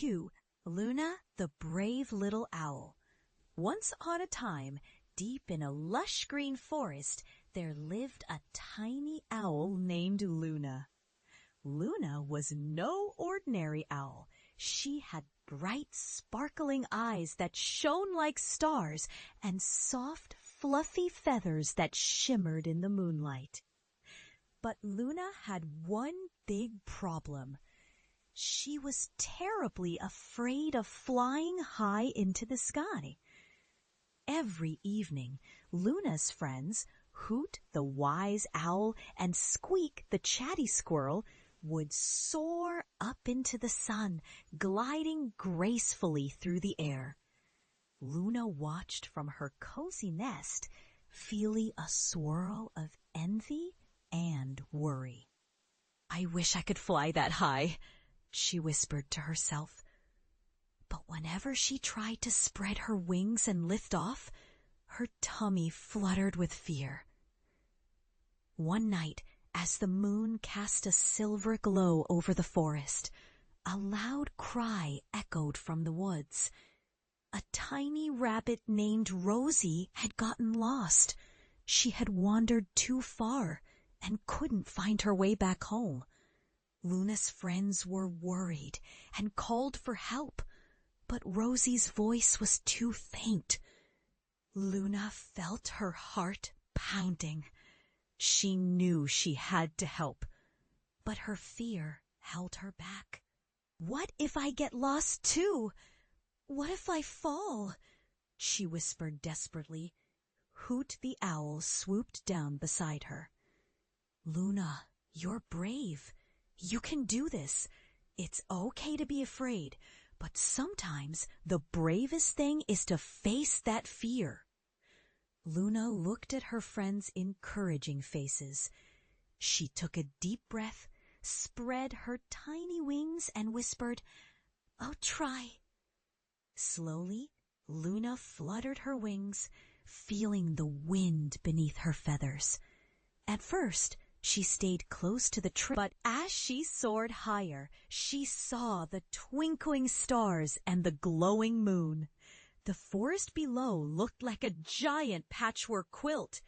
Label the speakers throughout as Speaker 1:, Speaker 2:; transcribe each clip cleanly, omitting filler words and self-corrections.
Speaker 1: to Luna the Brave Little Owl. Once on a time, deep in a lush green forest, there lived a tiny owl named Luna. Luna was no ordinary owl. She had bright, sparkling eyes that shone like stars and soft, fluffy feathers that shimmered in the moonlight. But Luna had one big problem. She was terribly afraid of flying high into the sky. Every evening, Luna's friends, Hoot the wise owl and Squeak the chatty squirrel, would soar up into the sun, gliding gracefully through the air. Luna watched from her cozy nest, feeling a swirl of envy and worry. "I wish I could fly that high," she whispered to herself. But whenever she tried to spread her wings and lift off, her tummy fluttered with fear. One night, as the moon cast a silver glow over the forest, a loud cry echoed from the woods. A tiny rabbit named Rosie had gotten lost. She had wandered too far and couldn't find her way back home. Luna's friends were worried and called for help, but Rosie's voice was too faint. Luna felt her heart pounding. She knew she had to help, but her fear held her back. "What if I get lost too? What if I fall?" she whispered desperately. Hoot the owl swooped down beside her. "Luna, you're brave. You can do this. It's okay to be afraid, but sometimes the bravest thing is to face that fear." Luna looked at her friends' encouraging faces. She took a deep breath, spread her tiny wings, and whispered, "I'll try." Slowly, Luna fluttered her wings, feeling the wind beneath her feathers. At first, she stayed close to the tree, but as she soared higher, she saw the twinkling stars and the glowing moon. The forest below looked like a giant patchwork quilt.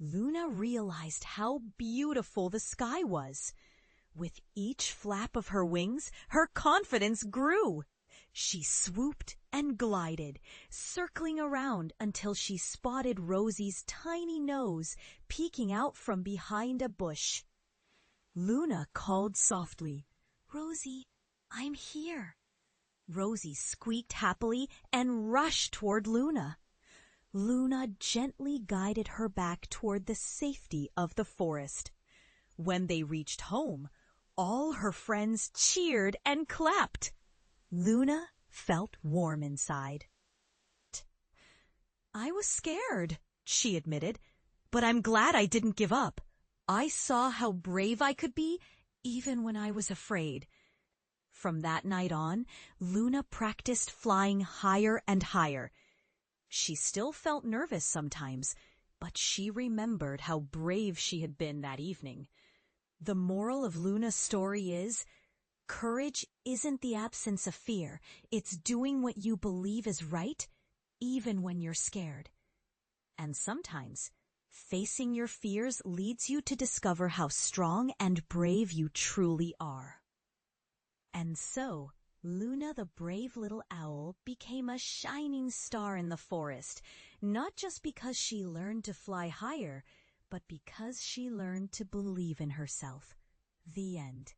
Speaker 1: Luna realized how beautiful the sky was. With each flap of her wings, her confidence grew. She swooped and glided, circling around until she spotted Rosie's tiny nose peeking out from behind a bush. Luna called softly, "Rosie, I'm here." Rosie squeaked happily and rushed toward Luna. Luna gently guided her back toward the safety of the forest. When they reached home, all her friends cheered and clapped. Luna felt warm inside. "I was scared," she admitted, "but I'm glad I didn't give up. I saw how brave I could be even when I was afraid." From that night on, Luna practiced flying higher and higher. She still felt nervous sometimes, but she remembered how brave she had been that evening. The moral of Luna's story is, courage isn't the absence of fear. It's doing what you believe is right, even when you're scared. And sometimes, facing your fears leads you to discover how strong and brave you truly are. And so, Luna the brave little owl became a shining star in the forest, not just because she learned to fly higher, but because she learned to believe in herself. The end.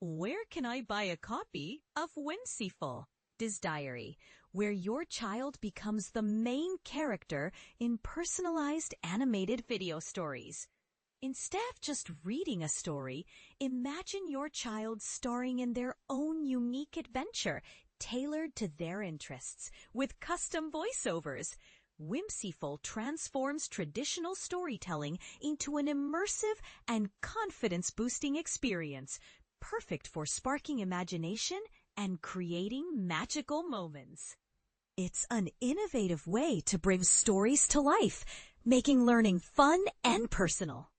Speaker 1: Where can I buy a copy of Whimsiful, this diary, where your child becomes the main character in personalized animated video stories? Instead of just reading a story, imagine your child starring in their own unique adventure, tailored to their interests, with custom voiceovers. Whimsiful transforms traditional storytelling into an immersive and confidence-boosting experience, perfect for sparking imagination and creating magical moments. It's an innovative way to bring stories to life, making learning fun and personal.